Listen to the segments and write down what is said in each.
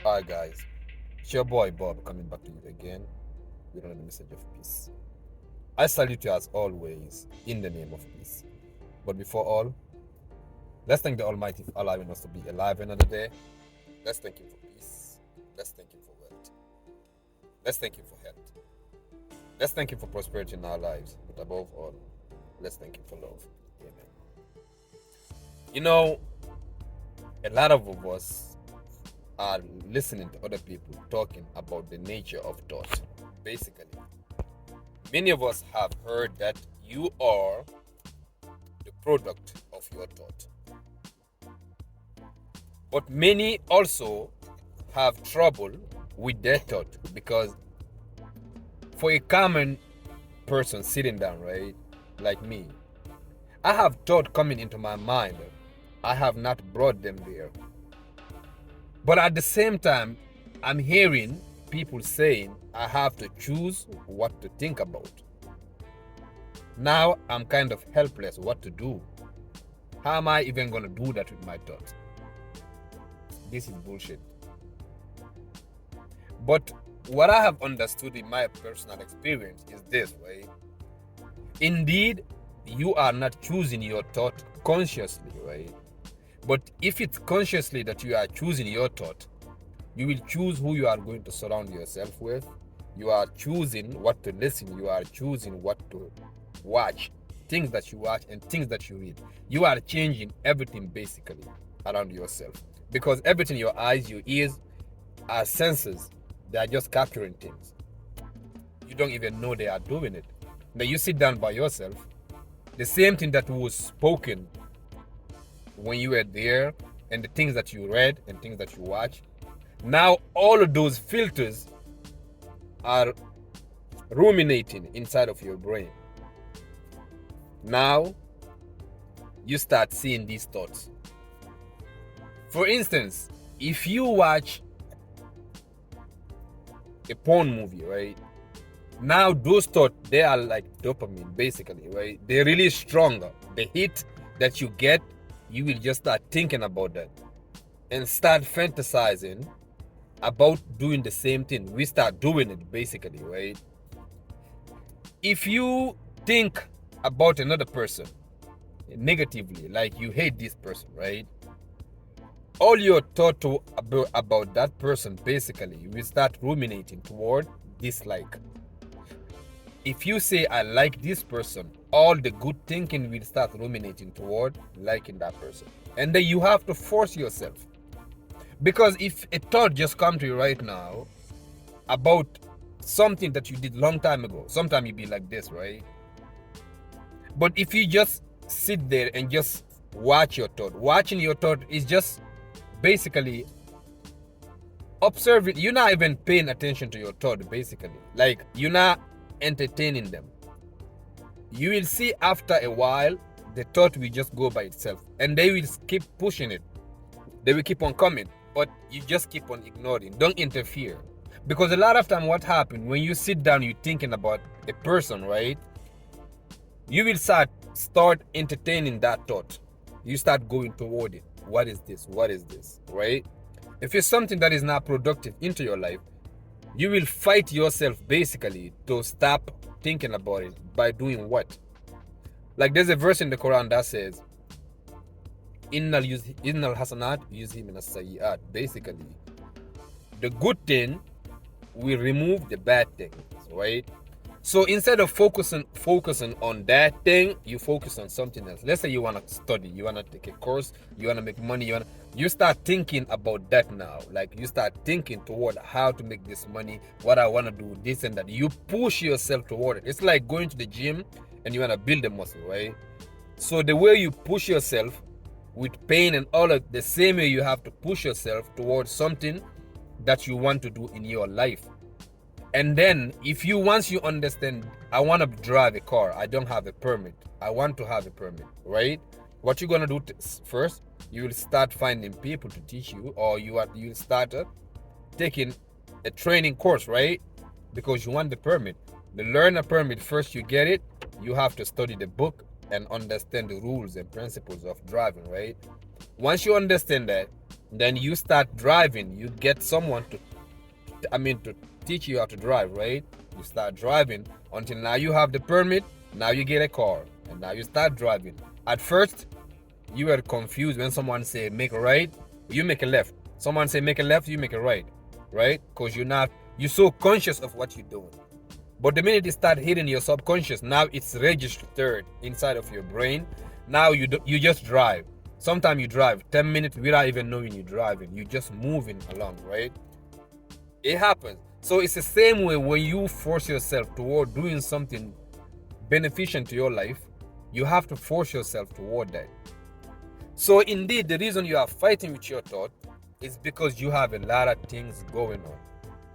Hi guys, it's your boy Bob coming back to you again with another message of peace. I salute you as always in the name of peace. But before all, let's thank the Almighty for allowing us to be alive another day. Let's thank Him for peace. Let's thank Him for wealth. Let's thank Him for health. Let's thank Him for prosperity in our lives. But above all, let's thank Him for love. Amen. You know, a lot of us are listening to other people talking about the nature of thought. Basically, many of us have heard that you are the product of your thought. But many also have trouble with their thought because for a common person sitting down, right, like me, I have thought coming into my mind. I have not brought them there. But at the same time, I'm hearing people saying I have to choose what to think about. Now I'm kind of helpless what to do. How am I even going to do that with my thoughts? This is bullshit. But what I have understood in my personal experience is this, right? Indeed, you are not choosing your thought consciously, right? But if it's consciously that you are choosing your thought, you will choose who you are going to surround yourself with. You are choosing what to listen. You are choosing what to watch, things that you watch and things that you read. You are changing everything basically around yourself because everything, your eyes, your ears, are senses. They are just capturing things. You don't even know they are doing it. Now you sit down by yourself. The same thing that was spoken when you were there and the things that you read and things that you watch, now all of those filters are ruminating inside of your brain. Now you start seeing these thoughts. For instance, if you watch a porn movie, right? Now those thoughts, they are like dopamine basically, right? They're really stronger. The hit that you get, you will just start thinking about that and start fantasizing about doing the same thing. We start doing it basically, right? If you think about another person negatively, like you hate this person, right? All your thought about that person basically, you will start ruminating toward dislike. If you say I like this person, all the good thinking will start ruminating toward liking that person. And then you have to force yourself. Because if a thought just come to you right now about something that you did long time ago, sometimes you be like this, right? But if you just sit there and just watch your thought, watching your thought is just basically observing. You're not even paying attention to your thought basically. Like you're not entertaining them. You will see after a while the thought will just go by itself and they will keep pushing it. They will keep on coming, but you just keep on ignoring. Don't interfere. Because a lot of time what happens when you sit down, you're thinking about a person, right? You will start entertaining that thought. You start going toward it. What is this? What is this? Right? If it's something that is not productive into your life, you will fight yourself basically to stop thinking about it by doing what? Like there's a verse in the Quran that says, Innal hasanat yuzhibna as-sayyi'at. Basically, the good thing will remove the bad things, right? So instead of focusing on that thing, you focus on something else. Let's say you want to study, you want to take a course, you want to make money, you start thinking about that now. Like you start thinking toward how to make this money, what I want to do, this and that. You push yourself toward it. It's like going to the gym and you want to build a muscle, right? So the way you push yourself with pain and all of the same way you have to push yourself towards something that you want to do in your life. And then if you once you understand, I want to drive a car, I don't have a permit, I want to have a permit, right? What you're gonna do first, you will start finding people to teach you, or you'll start taking a training course, right? Because you want the permit. To learn a permit, first you get it, you have to study the book and understand the rules and principles of driving, right? Once you understand that, Then you start driving. You get someone to teach you how to drive, right? You start driving until now you have the permit. Now you get a car, and now you start driving. At first, you were confused when someone say make a right, you make a left. Someone say make a left, you make a right, right? Because you're so conscious of what you're doing. But the minute it start hitting your subconscious, now it's registered inside of your brain. Now you just drive. Sometimes you drive 10 minutes without even knowing you're driving. You're just moving along, right? It happens. So it's the same way when you force yourself toward doing something beneficial to your life, you have to force yourself toward that. So indeed, the reason you are fighting with your thought is because you have a lot of things going on.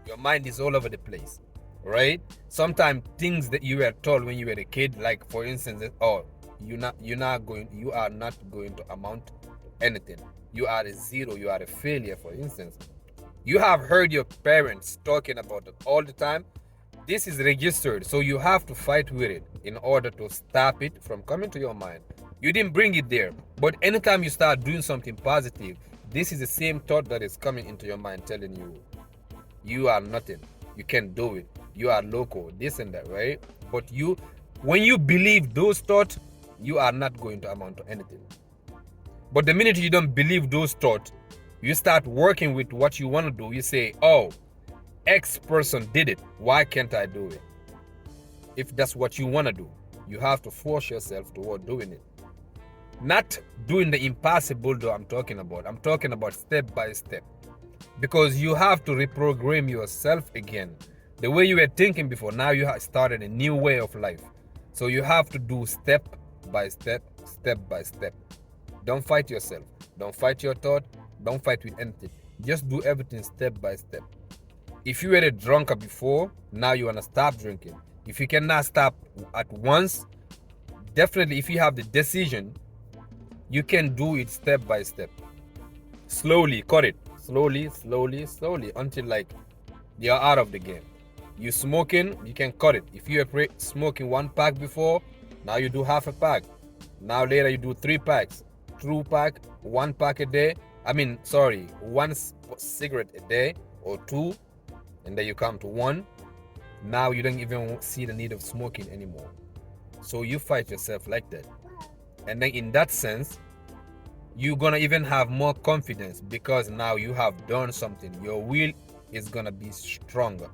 Your mind is all over the place, right? Sometimes things that you were told when you were a kid, like for instance, oh, you are not going to amount to anything. You are a zero. You are a failure, for instance. You have heard your parents talking about it all the time. This is registered, so you have to fight with it in order to stop it from coming to your mind. You didn't bring it there, but anytime you start doing something positive, this is the same thought that is coming into your mind telling you, you are nothing, you can't do it, you are local, this and that, right? But when you believe those thoughts, you are not going to amount to anything. But the minute you don't believe those thoughts, you start working with what you want to do. You say, oh, X person did it, why can't I do it? If that's what you want to do, you have to force yourself toward doing it. Not doing the impossible though. I'm talking about step by step, because you have to reprogram yourself again. The way you were thinking before, now you have started a new way of life. So you have to do step by step, step by step. Don't fight yourself. Don't fight your thought. Don't fight with anything. Just do everything step by step. If you were a drunkard before, now you want to stop drinking. If you cannot stop at once, definitely if you have the decision, you can do it step by step. Slowly, cut it. Slowly, slowly, slowly, until like you're out of the game. You smoking, you can cut it. If you were smoking 1 pack before, now you do half a pack. Now later you do 3 packs. 2 pack, 1 pack a day. One cigarette a day or two, and then you come to one. Now you don't even see the need of smoking anymore. So you fight yourself like that. And then in that sense, you're gonna even have more confidence because now you have done something. Your will is gonna be stronger.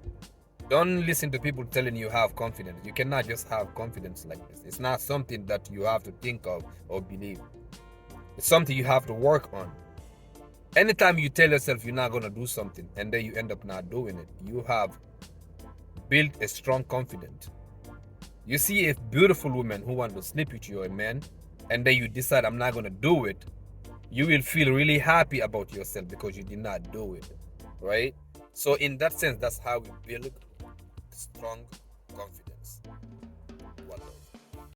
Don't listen to people telling you have confidence. You cannot just have confidence like this. It's not something that you have to think of or believe. It's something you have to work on. Anytime you tell yourself you're not gonna do something and then you end up not doing it, you have built a strong confidence. You see a beautiful woman who wants to sleep with you, a man, and then you decide I'm not gonna do it, you will feel really happy about yourself because you did not do it, right? So in that sense, that's how we build strong confidence.